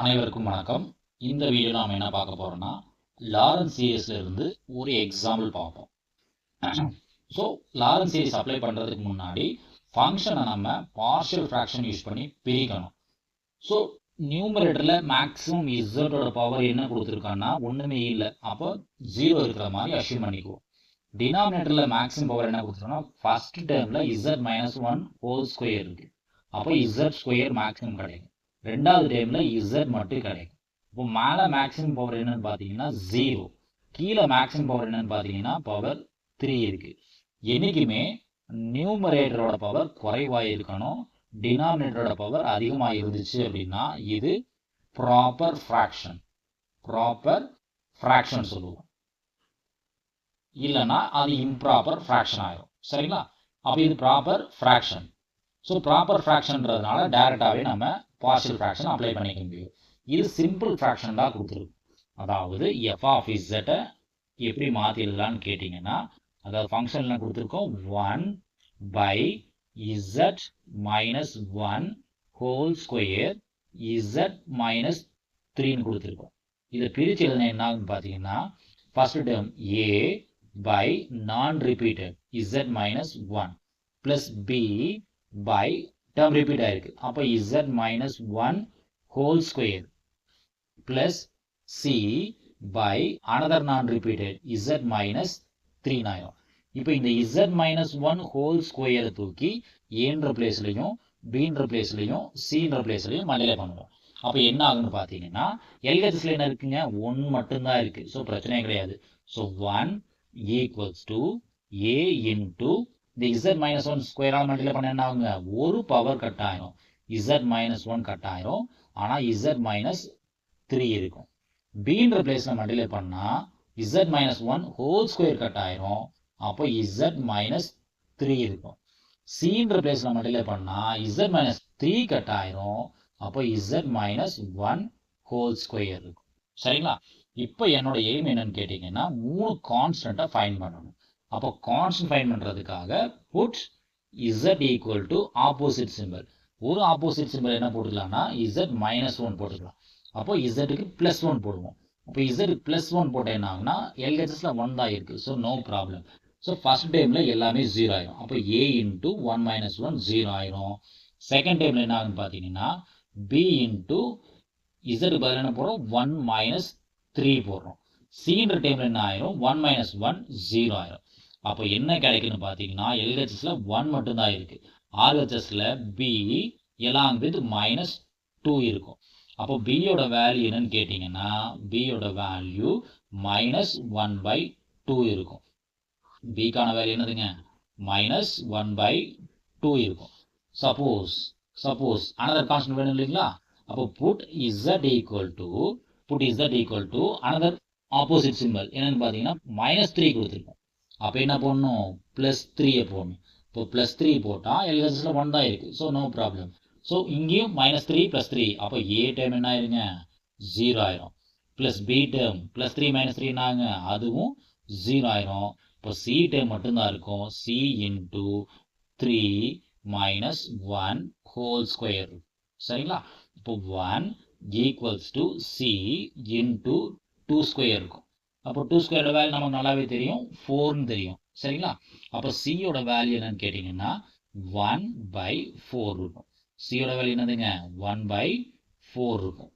அனைவருக்கும் வணக்கம். இந்த வீடியோ நாம் என்ன பார்க்க போறோம்னா லாரன்ஸ் சீரிஸ்ல இருந்து ஒரு எக்ஸாம்பிள் பார்ப்போம். ஸோ லாரன்ஸ் சீரிஸ் அப்ளை பண்ணுறதுக்கு முன்னாடி ஃபங்க்ஷனை நம்ம பார்ஷியல் ஃப்ராக்ஷன் யூஸ் பண்ணி பிரிக்கணும். ஸோ நியூமரேட்டரில் மேக்ஸிமம் இசட்டோட பவர் என்ன கொடுத்துருக்கான்னா ஒன்றுமே இல்லை, அப்போ 0 இருக்கிற மாதிரி அஷ்யூம் பண்ணிக்குவோம். டினாமினேட்டரில் மேக்ஸிமம் பவர் என்ன கொடுத்துருக்கோம்னா ஃபர்ஸ்ட் டேர்மில் z-1 ஹோல் ஸ்கொயர் இருக்குது, அப்போ z² மேக்ஸிமம் கிடைக்கும். ரெண்டாவது டைம்ல z மட்டும் கிடைக்கும். இப்போ மேலே மேக்ஸிமம் பவர் என்னன்னு பார்த்தீங்கன்னா 0, கீழே மேக்ஸிமம் பவர் என்னன்னு பார்த்தீங்கன்னா பவர் 3 இருக்கு. என்னைக்குமே நியூமரேட்டரோட பவர் குறைவாக இருக்கணும், டினாமினேட்டரோட பவர் அதிகமாக இருந்துச்சு அப்படின்னா இது ப்ராப்பர் ஃப்ராக்ஷன் சொல்லுவோம், இல்லைன்னா அது இம்ப்ராப்பர் ஃப்ராக்ஷன் ஆயிரும். சரிங்களா? அப்போ இது ப்ராப்பர் ஃப்ராக்ஷன். ஸோ ப்ராப்பர் ஃப்ராக்ஷன்றதுனால டைரெக்டாகவே நம்ம பார்ஷியல் ஃப்ராக்ஷன் அப்ளை பண்ணிக்க முடியும். இது சிம்பிள் ஃப்ராக்ஷன் தான் கொடுத்துருக்கு. அதாவது எஃப் ஆஃப் இசட்டை எப்படி மாற்றிடலான்னு கேட்டிங்கன்னா, அதாவது ஃபங்க்ஷனில் கொடுத்துருக்கோம் 1/z-1 ஹோல் ஸ்கொயர் z-3ன்னு கொடுத்துருக்கோம். இதை பிரித்து எழுதினா என்ன ஆகுன்னு பார்த்தீங்கன்னா ஃபர்ஸ்ட் டேர்ம் a by நான் repeated z-1 plus b by term repeat ஆயிருக்கு, அப்போ z-1 whole square plus c by another non-repeated z-3 ஆயிரும். இப்போ இந்த z-1 whole square தூக்கி a-ன்ற பிளேஸ்லையும் b-ன்ற பிளேஸ்லையும் c-ன்ற பிளேஸ்லையும் மல்டிப்ளை பண்ணுவோம். அப்போ என்ன ஆகுன்னு பார்த்தீங்கன்னா LHSல என்ன இருக்குங்க, 1 மட்டும்தான் இருக்கு. ஸோ பிரச்சனையே கிடையாது. So 1 equals to a into இந்த z-1 ஸ்கொயரால் மல்டிப்ளை பண்ண என்ன ஆகுங்க, ஒரு பவர் கட் ஆயிரும், z-1 கட் ஆயிரும், ஆனால் z-3 இருக்கும். bன்ற பிளேஸ்ல மல்டிப்ளை பண்ணா z-1 ஹோல் ஸ்கொயர் கட் ஆயிரும், அப்போ z-3 இருக்கும். cன்ற பிளேஸ்ல மல்டிப்ளை பண்ணா z-3 கட் ஆயிரும், அப்போ z-1 ஹோல் ஸ்கொயர் இருக்கும். சரிங்களா? இப்போ என்னோட எய்ம் என்னன்னு கேட்டீங்கன்னா 3 கான்ஸ்டன்ட்டை ஃபைண்ட் பண்ணணும். அப்போ கான்ஸ்டன்ட் ஃபைண்ட் பண்ணுறதுக்காக put z equal to opposite simple. ஒரு ஆப்போசிட் சிம்பிள் என்ன போட்டுக்கலாம்னா z-1 போட்டுக்கலாம். அப்போ z-க்கு +1 போடுவோம். அப்போ z-க்கு +1 போட்டால் என்ன ஆகுனா LHSல 1 தான் இருக்குது. So no problem. So first டைமில் எல்லாமே 0 ஆயிரும். அப்போ a இன்ட்டு 1 - 1 0 ஆயிரும். செகண்ட் டைமில் என்ன ஆகுன்னு பார்த்தீங்கன்னா b இன்ட்டு z-க்கு பதில் என்ன போடுறோம், 1 - 3 போடுறோம். cன்ற டைமில் என்ன ஆயிரும், 1 - 1 0 ஆயிரும். அப்போ என்ன கிடைக்குன்னு பார்த்தீங்கன்னா LHSல 1 மட்டும்தான் இருக்கு. RHSல b எலாங் வித் -2 இருக்கும். அப்போ bயோட வேல்யூ என்னன்னு கேட்டிங்கன்னா bயோட வேல்யூ -1/2 இருக்கும். bக்கான வேல்யூ என்னதுங்க, -1/2 இருக்கும். சப்போஸ் அனதர் கான்ஸ்டன்ட் வேணும் இல்லைங்களா, அப்போ put z equal to another opposite simple என்னன்னு பார்த்தீங்கன்னா -3 கொடுத்துருக்கோம். அப்போ என்ன போடணும், +3 போடணும். இப்போ +3 போட்டால் LHSல 1 தான் இருக்குது. So no problem. ஸோ இங்கேயும் -3 +3, அப்போ a டைம் என்ன ஆயிருங்க, 0 ஆயிரும். ப்ளஸ் b டைம் +3 - 3 என்னாங்க, அதுவும் 0 ஆயிரும். இப்போ c டைம் மட்டும்தான் இருக்கும், c இன்ட்டு 3 - 1 ஹோல் ஸ்கொயர். சரிங்களா? இப்போ 1 equals to c into 2 square இருக்கும். அப்போ 2 ஸ்கொயரோட வேல்யூ நமக்கு நல்லாவே தெரியும், 4ன்னு தெரியும். சரிங்களா? அப்போ சியோட வேல்யூ என்னன்னு கேட்டிங்கன்னா 1/4 இருக்கும். சியோட வேல்யூ என்னதுங்க, 1/4 இருக்கும்.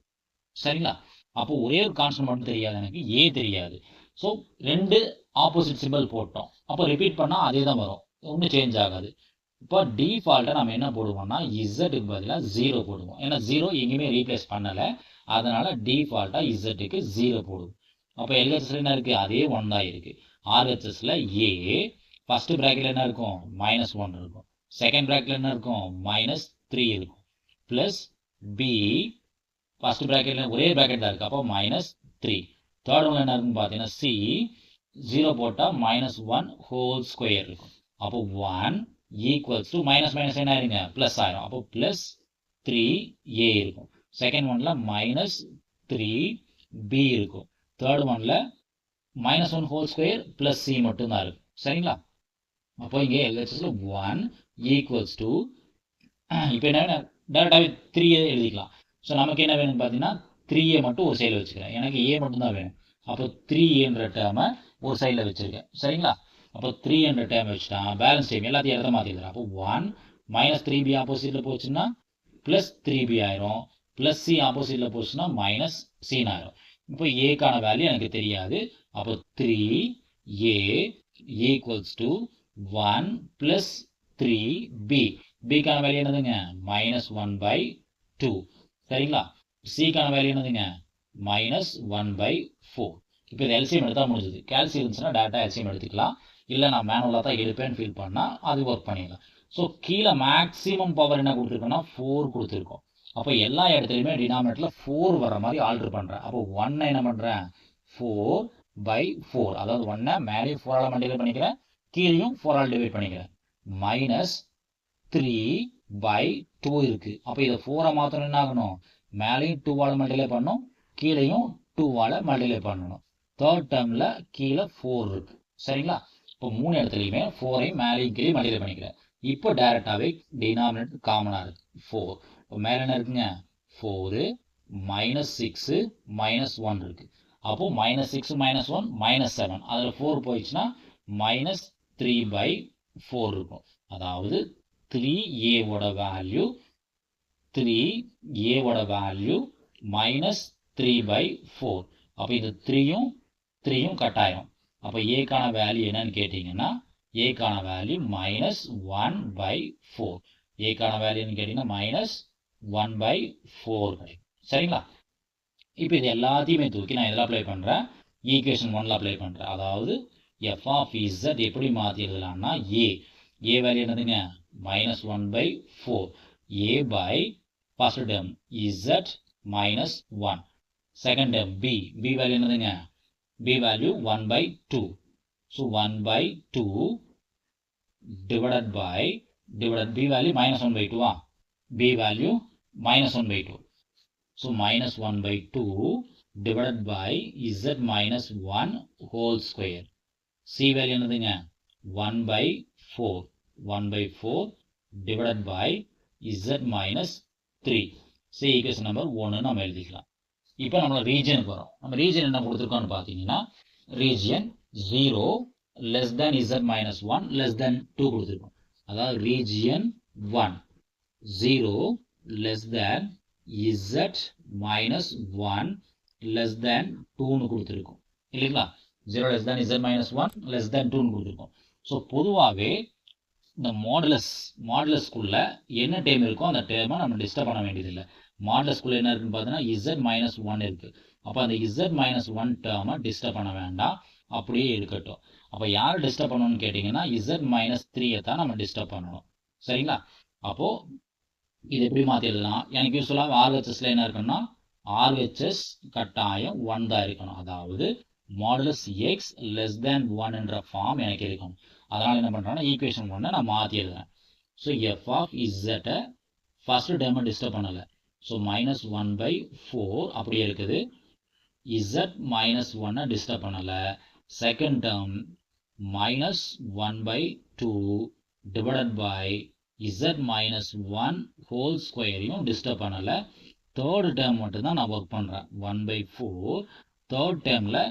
சரிங்களா? அப்போ ஒரே ஒரு கான்ஸ்டன்ட் மட்டும் தெரியாது, எனக்கு a தெரியாது. ஸோ 2 ஆப்போசிட் சிம்பிள் போட்டோம். அப்போ ரிப்பீட் பண்ணால் அதே தான் வரும், ஒன்றும் சேஞ்ச் ஆகாது. இப்போ டிஃபால்ட்டாக நம்ம என்ன போடுவோம்னா z-க்கு பதிலாக 0 போடுவோம். ஏன்னா 0 எங்கேயுமே ரீப்ளேஸ் பண்ணலை, அதனால டிஃபால்ட்டாக z-க்கு 0 போடுவோம். அப்போ LHSல என்ன இருக்குது, அதே 1 தான் இருக்குது. RHSல a ஃபர்ஸ்ட் ப்ராக்கெட்டில் என்ன இருக்கும், -1 இருக்கும். செகண்ட் ப்ராக்கெட்டில் என்ன இருக்கும், -3 இருக்கும். ப்ளஸ் b ஃபர்ஸ்ட் ப்ராக்கெட்டில் ஒரே ப்ராக்கெட் தான் இருக்குது, அப்போ -3. தேர்ட் ஒன்ல என்ன இருக்குன்னு பார்த்தீங்கன்னா c 0 போட்டால் -1 ஹோல் ஸ்கொயர் இருக்கும். அப்போ 1 ஈக்குவல்ஸ் டு மைனஸ் என்ன ஆயிருங்க, ப்ளஸ் ஆயிரும். அப்போ +3a இருக்கும். செகண்ட் ஒன்ல -3b இருக்கும். தேர்ட் ஒன்ல -1 ஹோல் ஸ்கொயர் +c மட்டும்தான் இருக்கும். சரிங்களா? அப்போ இங்கே LHSல 1 ஈக்குவல்ஸ் டு இப்போ என்ன டேரெக்டாகவே 3 எழுதிக்கலாம். ஸோ நமக்கு என்ன வேணும்னு பார்த்தீங்கன்னா 3a மட்டும் ஒரு சைடில் வச்சுக்கிறேன். எனக்கு a மட்டும் தான் வேணும். அப்போ 3aன்ற டேர்மை ஒரு சைடில் வச்சுருக்கேன். சரிங்களா? அப்போ 3 என்ற டேர்ம் வச்சுட்டான். பேலன்ஸ் டைம் எல்லாத்தையும் இடத்த மாற்றிடுறேன். அப்போ 1 மைனஸ் 3b ஆப்போசிட்டில் போச்சுன்னா ப்ளஸ் 3b ஆயிரும். ப்ளஸ் சி ஆப்போசிட்டில் போச்சுன்னா மைனஸ் சின்னு ஆயிரும். இப்போ ஏக்கான வேல்யூ எனக்கு தெரியாது. அப்போ 3a equals to 1 plus 3b. பிக்கான வேல்யூ என்னதுங்க? மைனஸ் 1/2. சரிங்களா? சிக்கான வேல்யூ என்னதுங்க? மைனஸ் 1/4. இப்போ இது எல்சிஎம் எடுத்தால் முடிஞ்சது. கேல்சியம் இருந்துச்சுன்னா டேரெக்டாக எல்சிஎம் எடுத்துக்கலாம். இல்லை நான் மேனுவலாக தான் எடுப்பேன்னு ஃபீல் பண்ணால் அது ஒர்க் பண்ணிடலாம். ஸோ கீழே மேக்ஸிமம் பவர் என்ன கொடுத்துருக்கோன்னா 4 கொடுத்துருக்கோம். அப்போ எல்லா இடத்துலையுமே டினாமினேட்டரில் 4 வர மாதிரி ஆல்ட்ரு பண்ணுறேன். அப்போ 1 என்ன பண்ணுறேன்? 4/4. அதாவது 1 மேலேயும் 4ஆல் மல்டிப்ளை பண்ணிக்கிறேன், கீழேயும் 4ஆல் டிவைட் பண்ணிக்கிறேன். மைனஸ் 3/2 இருக்குது. அப்போ இதை 4 மாத்திரம் என்ன ஆகணும்? மேலேயும் 2ஆல் மல்டிப்ளை பண்ணணும், கீழேயும் 2ஆல் மல்டிப்ளை பண்ணணும். தேர்ட் டேர்மில் கீழே 4 இருக்குது. சரிங்களா? இப்போ 3 இடத்துலையுமே 4ஐயும் மேலேயும் கீழே மல்டிப்ளை பண்ணிக்கிறேன். இப்போ டைரெக்டாகவே டினாமினேட்டர் காமனாக இருக்குது 4. இப்போ மேலே என்ன இருக்குங்க? 4 மைனஸ் 6 மைனஸ் 1 இருக்குது. அப்போது மைனஸ் 6 மைனஸ் 1 மைனஸ் 7. அதில் 4 போயிடுச்சுன்னா மைனஸ் 3/4 இருக்கும். அதாவது 3a வேல்யூ மைனஸ் 3/4. அப்போ இது 3யும் கட்டாயம். அப்போ ஏக்கான வேல்யூ என்னன்னு கேட்டிங்கன்னா ஏக்கான வேல்யூ மைனஸ் 1/4. ஏக்கான வேல்யூன்னு கேட்டிங்கன்னா மைனஸ் 1/4 கிடைக்கும். சரிங்களா? இப்போ இது எல்லாத்தையுமே தூக்கி நான் இதில் அப்ளை பண்ணுறேன். ஈக்குவேஷன் 1ல் அப்ளை பண்ணுறேன். அதாவது எஃப் ஆஃப் இசட் எப்படி மாற்றி எழுதலாம்னா ஏ வேல்யூ என்னதுங்க? Minus 1/4. A by first term Z minus 1. Second term B value என்னதுங்க? b value 1/2. So 1/2 divided b value minus 1/2. B value minus 1/2. So minus 1/2 divided by z minus 1 whole square. C value என்னதுங்க? 1/4. 1/4 divided by z minus 3. C equation number 1 நம்ம எழுதிக்கலாம். இப்போ நம்ம ரீஜனுக்கு வரோம். நம்ம region என்ன கொடுத்துருக்கோம்னு பார்த்தீங்கன்னா region 0 less than z minus 1 less than 2 கொடுத்துருக்கோம். அதாவது region 1 0 less than z minus 1 less than 2ன்னு கொடுத்துருக்கோம் இல்லைங்களா? 0 less than z minus 1 less than 2ன்னு கொடுத்துருக்கோம். ஸோ பொதுவாகவே இந்த மாடுலஸ்குள்ள என்ன டேர்ம் இருக்கோ அந்த டேர்மை நம்ம டிஸ்டர்ப் பண்ண வேண்டியதில்லை. மாடுலஸ்குள்ள என்ன இருக்குன்னு பார்த்தீங்கன்னா இசட் மைனஸ் 1 இருக்குது. அப்போ அந்த இசட் மைனஸ் 1 டேர்மை டிஸ்டர்ப் பண்ண வேண்டாம், அப்படியே இருக்கட்டும். அப்போ யார் டிஸ்டர்ப் பண்ணணும்னு கேட்டிங்கன்னா இசட் மைனஸ் 3ஐ தான் நம்ம டிஸ்டர்ப் பண்ணணும். சரிங்களா? அப்போது இது எப்படி மாற்றிடலாம்? எனக்கு யூஸ்வலாக ஆர்ஹெச்எஸில் என்ன இருக்குன்னா ஆர்ஹெச்எஸ் கட்டாயம் 1 தான் இருக்கணும். அதாவது மாடுலஸ் எக்ஸ் லெஸ் தேன் 1 என்ற ஃபார்ம் எனக்கு இருக்கணும். அதனால் என்ன பண்ணுறேன்னா ஈக்குவேஷன் 1 நான் மாற்றி எழுதுறேன். ஸோ எஃப் ஆஃப் இசட்டை ஃபர்ஸ்ட் டேர்மை டிஸ்டர்ப் பண்ணலை. ஸோ மைனஸ் 1/4 அப்படியே இருக்குது. இசட் மைனஸ் 1 டிஸ்டர்ப் பண்ணலை. Second term minus 1/2 divided by z minus 1 whole ஸ்கொயரையும் டிஸ்டர்ப் பண்ணலை. தேர்ட் டேர்ம் மட்டும்தான் நான் ஒர்க் பண்ணுறேன். 1/4 தேர்ட் டேர்மில்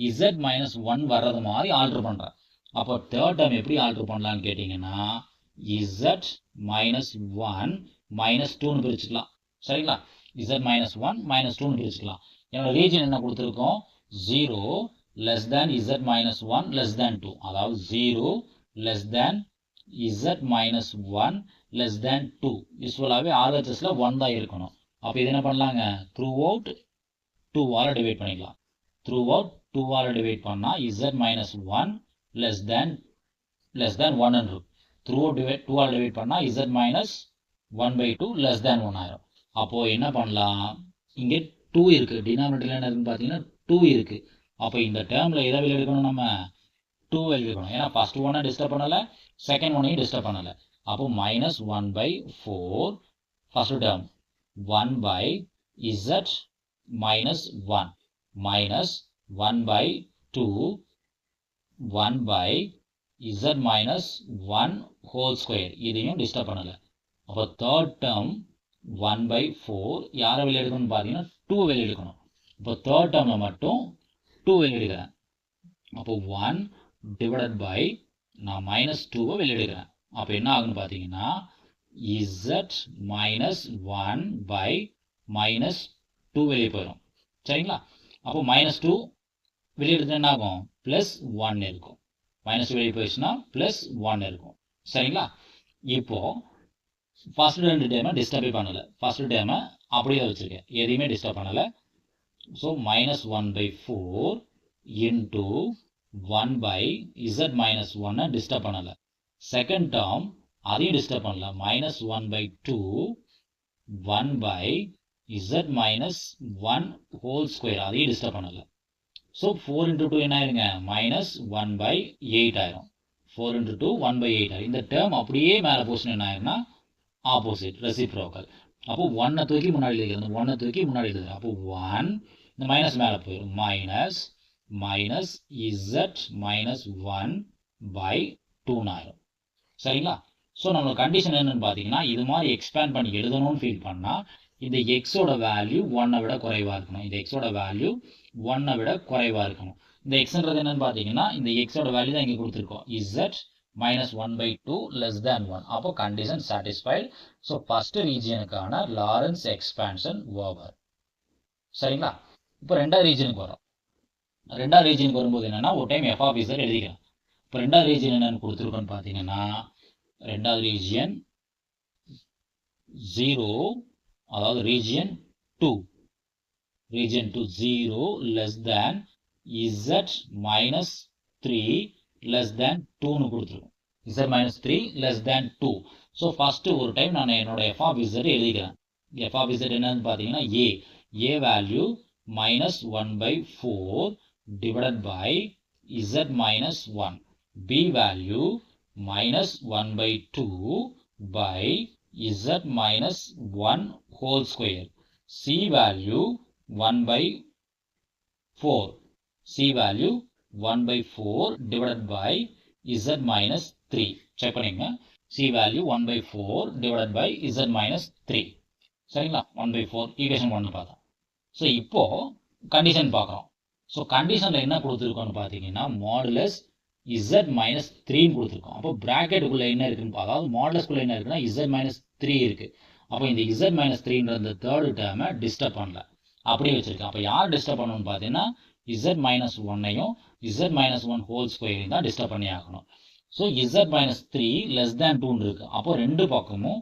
இசட் மைனஸ் 1 வர்றது மாதிரி ஆல்ட்ரு பண்ணுறேன். அப்போ தேர்ட் டேர்ம் எப்படி ஆல்ட்ரு பண்ணலான்னு கேட்டிங்கன்னா இசட் மைனஸ் 1 மைனஸ் 2ன்னு பிரிச்சுக்கலாம். சரிங்களா? இசட் மைனஸ் 1 மைனஸ் 2ன்னு பிரிச்சுக்கலாம். என்னோட ரீஜன் என்ன கொடுத்துருக்கோம்? 0 less than z minus 1 less than 2. அதாவது 0 less than z minus 1 less than 2. யூஸ்வலாகவே ஆர்ஹெச்எஸில் 1 தான் இருக்கணும். அப்போ இது என்ன பண்ணலாங்க? த்ரூ அவுட் 2ஆல் டிவைட் பண்ணிக்கலாம். த்ரூ அவுட் 2ஆல் டிவைட் பண்ணால் இசட் மைனஸ் 1 லெஸ் தேன் 1 இருக்கும். த்ரூ அவுட் 2ஆல் டிவைட் பண்ணால் இசட் மைனஸ் 1/2 லெஸ் தேன் 1 ஆயிரும். அப்போது என்ன பண்ணலாம்? இங்கே 2 இருக்குது. டினாமினேட்டரில் என்ன இருக்குன்னு பார்த்தீங்கன்னா 2 இருக்குது. அப்போ இந்த டேர்மில் எதை வெளியே எடுக்கணும்? நம்ம 2 வெளியே எடுக்கணும். ஏன்னா ஃபர்ஸ்ட் 1 டிஸ்டர்ப் பண்ணலை, செகண்ட் 1ஐயும் டிஸ்டர்ப் பண்ணலை. அப்போ minus 1/4 first term 1/z minus 1 minus 1/2 1/z minus 1 whole square. இதையும் டிஸ்டர்ப் பண்ணலை. அப்போ தேர்ட் டேர்ம் 1/4 யாரை வெளியே எடுக்கணும்னு பார்த்தீங்கன்னா 2 வெளியே எடுக்கணும். இப்போ தேர்ட் டேர்மில் மட்டும் 2 வெளியிடுகிறேன். அப்போ 1 டிவைடட் பை நான் -2 வெளியிடுகிறேன். அப்போ என்ன ஆகுன்னு பார்த்தீங்கன்னா z -1 பை -2 வெளியே போயிடும். சரிங்களா? அப்போ -2 வெளியிடுறது என்ன ஆகும்? +1 இருக்கும். -2 வெளியே போயிடுச்சுன்னா +1 இருக்கும். சரிங்களா? இப்போ ஃபர்ஸ்ட் 2 டேர்மை டிஸ்டர்பே பண்ணலை. ஃபர்ஸ்ட் டேர்மை அப்படியே வச்சுருக்கேன், எதையுமே டிஸ்டர்ப் பண்ணலை. So -1/4 into 1 by z -1 disturb பண்ணலை. செகண்ட் டேர்ம் அதையும் டிஸ்டர்ப் பண்ணல. -1/2 1 பை z -1 ஹோல் ஸ்கொயர் அதையும் டிஸ்டர்ப் பண்ணலை. ஸோ 4 into 2 என்ன ஆயிருங்க? -1/8 ஆயிரும். 4 into 2 1/8 ஆயிரும். இந்த டேர்ம் அப்படியே மேலே போச்சுன்னு என்ன ஆயிரும்னா ஆப்போசிட் ரெசிப்ரோக்கல். அப்போ 1 தூக்கி முன்னாடி எழுதுகிறது, 1 தூக்கி முன்னாடி எழுதுகிறது. அப்போ 1 இந்த மைனஸ் மேலே போயிடும். மைனஸ் z -1/2 ஆயிரும். சரிங்களா? ஸோ நம்மளோட கண்டிஷன் என்னன்னு பார்த்தீங்கன்னா, இது மாதிரி எக்ஸ்பேண்ட் பண்ணி எழுதணும்னு ஃபீல் பண்ணால் இந்த எக்ஸோட வேல்யூ 1 விட குறைவாக இருக்கணும். இந்த எக்ஸோட வேல்யூ 1 விட குறைவாக இருக்கணும். இந்த எக்ஸ்ன்றது என்னன்னு பார்த்தீங்கன்னா, இந்த எக்ஸோட வேல்யூ தான் இங்கே கொடுத்துருக்கோம். z -1/2 less than 1. அப்போ கண்டிஷன் சாட்டிஸ்ஃபைடு. ஸோ ஃபர்ஸ்ட் ரீஜியனுக்கான லாரன்ஸ் எக்ஸ்பான்ஷன் ஓவர். சரிங்களா? இப்போ ரெண்டாவது ரீஜியனுக்கு வரோம். ரெண்டாவது ரீஜியனுக்கு வரும்போது என்னன்னா, ஒரு டைம் f of z எழுதிக்கலாம். இப்போ ரெண்டாவது ரீஜியன் என்னன்னு கொடுத்துருக்கோன்னு பார்த்தீங்கன்னா, ரெண்டாவது ரீஜியன் 0, அதாவது region 2 0 less than z -3 less than 2னு கொடுத்துருக்கோம். z -3 less than 2. So first ஒரு டைம் நான் என்னோட f of z எழுதிக்கிறேன். f of z என்னன்னு பார்த்தீங்கன்னா a value -1/4 divided by z -1, b value -1/2 by z -1 whole square, c value 1/4, c value 1/4 divided by z -3. Check பண்ணிங்க. c value 1/4 divided by z -3. சரிங்களா? 1/4 equation 1 பார்த்தோம். So இப்போ condition பார்க்குறோம். So கண்டிஷனில் என்ன கொடுத்துருக்கோன்னு பார்த்தீங்கன்னா, மாடுலஸ் z -3ன்னு கொடுத்துருக்கோம். அப்போ ப்ராக்கெட்டுக்குள்ளே என்ன இருக்குன்னு, அதாவது மாடுலஸ்குள்ளே என்ன இருக்குன்னா z -3 இருக்குது. அப்போ இந்த z -3ன்ற இந்த தேர்டு டேர்மை டிஸ்டர்ப் பண்ணல, அப்படியே வச்சுருக்கேன். அப்போ யார் டிஸ்டர்ப் பண்ணணும்னு பார்த்தீங்கன்னா z -1ஐயும் z -1 ஹோல் ஸ்கொயரையும் தான் டிஸ்டர்ப் பண்ணி ஆகணும். ஸோ z -3 less than 2 இருக்குது. அப்போ ரெண்டு பக்கமும்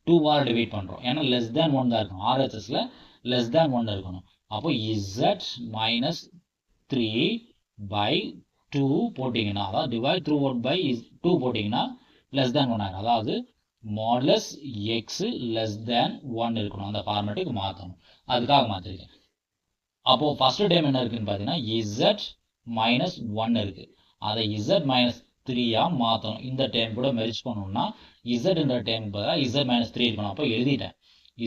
2ஆல் டிவைட் பண்ணுறோம். ஏன்னா less than 1 தான் இருக்கணும். RHSல less than 1 இருக்கணும். அப்போ z -3/2 போட்டிங்கன்னா, அதாவது டிவைட் த்ரூ அவுட் பை 2 போட்டிங்கன்னா less than 1 ஆகும். அதாவது மாடுலஸ் x less than 1 இருக்கணும். அந்த ஃபார்மேட்டுக்கு மாற்றணும். அதுக்காக மாற்றிருக்கேன். அப்போது ஃபர்ஸ்ட் டைம் என்ன இருக்குன்னு பார்த்தீங்கன்னா z -1 இருக்குது. அதை z -3ஆக மாற்றணும். இந்த டைம் கூட மெரிச் பண்ணணும்னா zன்ற டைம் பதிலாக z -3 இருக்கணும். அப்போ எழுதிட்டேன்,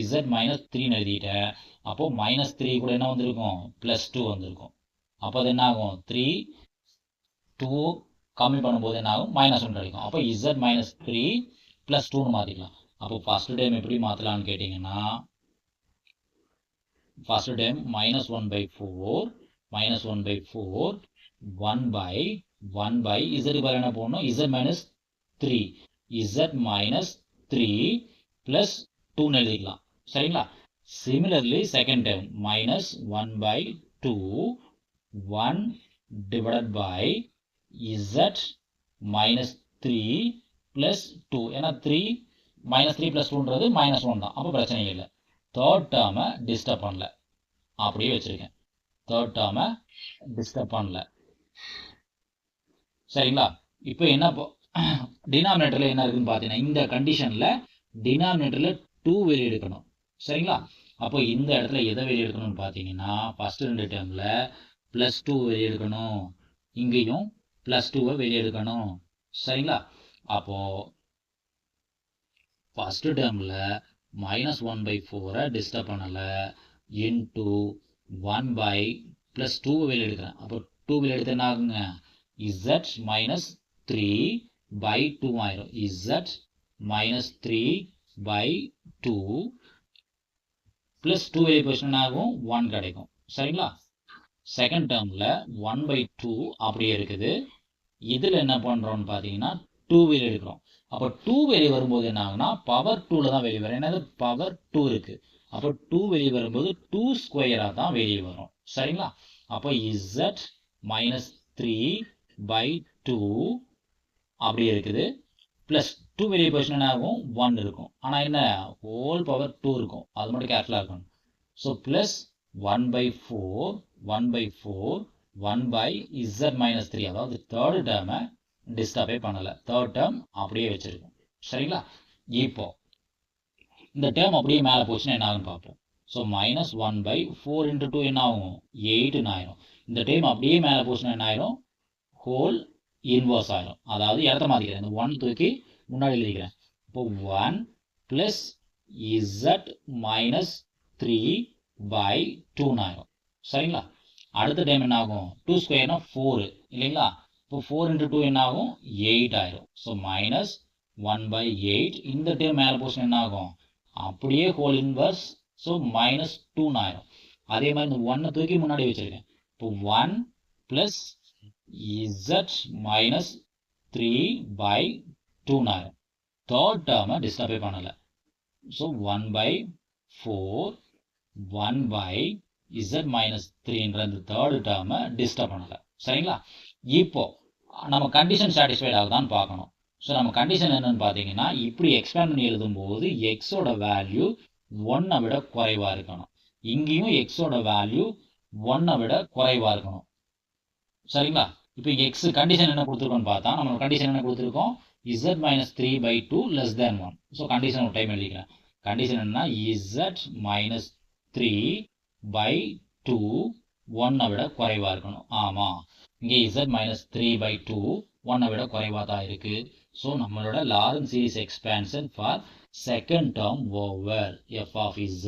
z -3ன்னு எழுதிட்டேன். அப்போது -3 கூட என்ன வந்திருக்கும்? +2 வந்திருக்கும். அப்போ அது என்ன ஆகும்? 3 2 கம்மி பண்ணும்போது என்ன ஆகும்? -1 கிடைக்கும். அப்போ z -3 +2ன்னு மாற்றிக்கலாம். அப்போ ஃபர்ஸ்ட் டைம் எப்படி மாற்றலான்னு கேட்டிங்கன்னா, ஃபர்ஸ்ட் டைம் -1/4 1 by z பதில் என்ன போடணும்? z -3 +2ன்னு எழுதிக்கலாம். சரிங்களா? Similarly second time -1/2 1 divided by z -3 +2. ஏன்னா 3 +2ன்றது -1 தான். அப்போ பிரச்சனை இல்லை. தேர்ட் டேர்மை டிஸ்டர்ப் பண்ணல, அப்படியே வச்சிருக்கேன். தேர்ட் டேர்மை டிஸ்டர்ப் பண்ணல. சரிங்களா? இப்போ என்ன டினாமினேட்டரில் என்ன இருக்குன்னு பார்த்தீங்கன்னா, இந்த கண்டிஷனில் டினாமினேட்டரில் 2 வெளியே எடுக்கணும். சரிங்களா? அப்போ இந்த இடத்துல எதை வெளியே எடுக்கணும்னு பார்த்தீங்கன்னா, ஃபர்ஸ்ட் 2 டேர்மில் +2 வெளியே எடுக்கணும், இங்கேயும் +2வை வெளியே எடுக்கணும். சரிங்களா? அப்போது ஃபர்ஸ்ட் டேர்மில் -1/4 டிஸ்டர்ப் பண்ணலை, இன்ட்டு 1 by +2 வெளியே எடுக்கிறேன். அப்போ 2 வெளியே எடுத்து என்ன ஆகுங்க? z -3/2 ஆயிரும். z -3/2 +2 வெளியே போச்சுன்னா ஆகும் 1 கிடைக்கும். சரிங்களா? செகண்ட் டேர்மில் 1/2 அப்படியே இருக்குது. இதில் என்ன பண்ணுறோம்னு பார்த்தீங்கன்னா 2 வெளியே எடுக்கிறோம். அப்போ 2 வெளியே வரும்போது என்ன ஆகுனா பவர் 2ல் தான் வெளியே வரும். என்னது பவர் 2 இருக்குது. அப்போ 2 வெளியே வரும்போது 2 ஸ்கொயராக தான் வெளியே வரும். சரிங்களா? அப்போ z minus 3/2 அப்படியே இருக்குது. ப்ளஸ் 2 வெளியே போச்சுன்னா என்ன ஆகும் 1 இருக்கும். ஆனால் என்ன ஹோல் பவர் 2 இருக்கும். அது மட்டும் கேர்ஃபுல்லாக இருக்கணும். ஸோ ப்ளஸ் 1/4 1/z minus 3, அதாவது தேர்டு டேர்மை டிஸ்டர்பே பண்ணலை. தேர்ட் டேர்ம் அப்படியே வச்சிருக்கோம். சரிங்களா? இப்போ இந்த டேர்ம் அப்படியே மேலே போச்சுன்னா என்ன ஆகுன்னு பார்ப்போம். ஸோ -1/4 × 2 என்ன ஆகும் 8ன்னு ஆயிரும். இந்த டேர்ம் அப்படியே மேலே போச்சுன்னா என்ன ஆயிரும் ஹோல் இன்வர்ஸ் ஆயிரும். அதாவது இடத்த மாற்றிக்கிறேன். இந்த 1 தூக்கி முன்னாடி எழுதிக்கிறேன். இப்போ 1 + z minus 3/2 ஆயிரும். சரிங்களா? அடுத்த டைம் என்ன ஆகும் 2 ஸ்கொயர்னா 4 இல்லைங்களா? இப்போ 4 × 2 என்ன ஆகும் 8 ஆயிரும். ஸோ -1/8. இந்த டைம் மேலே போச்சுன்னா என்ன ஆகும் அப்படியே ஹோல் இன்வர்ஸ். ஸோ -2 ஆயிரும். அதே மாதிரி இந்த 1 தூக்கி முன்னாடி வச்சிருக்கேன். இப்போ 1 + z minus 3/2 ஆயிரும். தேர்ட் டேர்மை டிஸ்டர்பே பண்ணலை. ஸோ 1/4 1/z minus 3ன்ற இந்த தேர்டு டேர்மை டிஸ்டர்ப் பண்ணலை. சரிங்களா? இப்போ நம்ம கண்டிஷன் சாட்டிஸ்ஃபைட் ஆகுதான்னு பார்க்கணும். ஸோ நம்ம கண்டிஷன் என்னன்னு பார்த்தீங்கன்னா இப்படி எக்ஸ்பேண்ட் பண்ணி எழுதும்போது எக்ஸோட வேல்யூ 1 விட குறைவாக இருக்கணும். இங்கேயும் எக்ஸோட வேல்யூ 1 விட குறைவாக இருக்கணும். சரிங்களா? இப்போ எக்ஸ் கண்டிஷன் என்ன கொடுத்துருக்கோம்னு பார்த்தா நம்ம கண்டிஷன் என்ன கொடுத்துருக்கோம் z minus 3/2 less than 1. So condition ஒரு டைம் எழுதிக்கிறேன். கண்டிஷன் என்ன z minus 3/2 1 விட குறைவாக இருக்கணும். ஆமாம், இங்கே z minus 3/2 1 விட குறைவாக தான் இருக்குது. ஸோ நம்மளோட Lawrence series expansion for second term over f of z.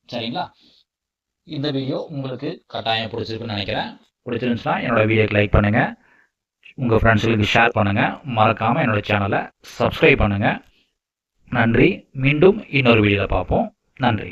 சரிங்களா? இந்த வீடியோ உங்களுக்கு கட்டாயம் பிடிச்சிருக்குன்னு நினைக்கிறேன். பிடிச்சிருந்துச்சுன்னா என்னோட வீடியோக்கு லைக் பண்ணுங்கள், உங்கள் ஃப்ரெண்ட்ஸுகளுக்கு ஷேர் பண்ணுங்கள், மறக்காமல் என்னோட சேனலை சப்ஸ்கிரைப் பண்ணுங்கள். நன்றி. மீண்டும் இன்னொரு வீடியோவில் பார்ப்போம். நன்றி.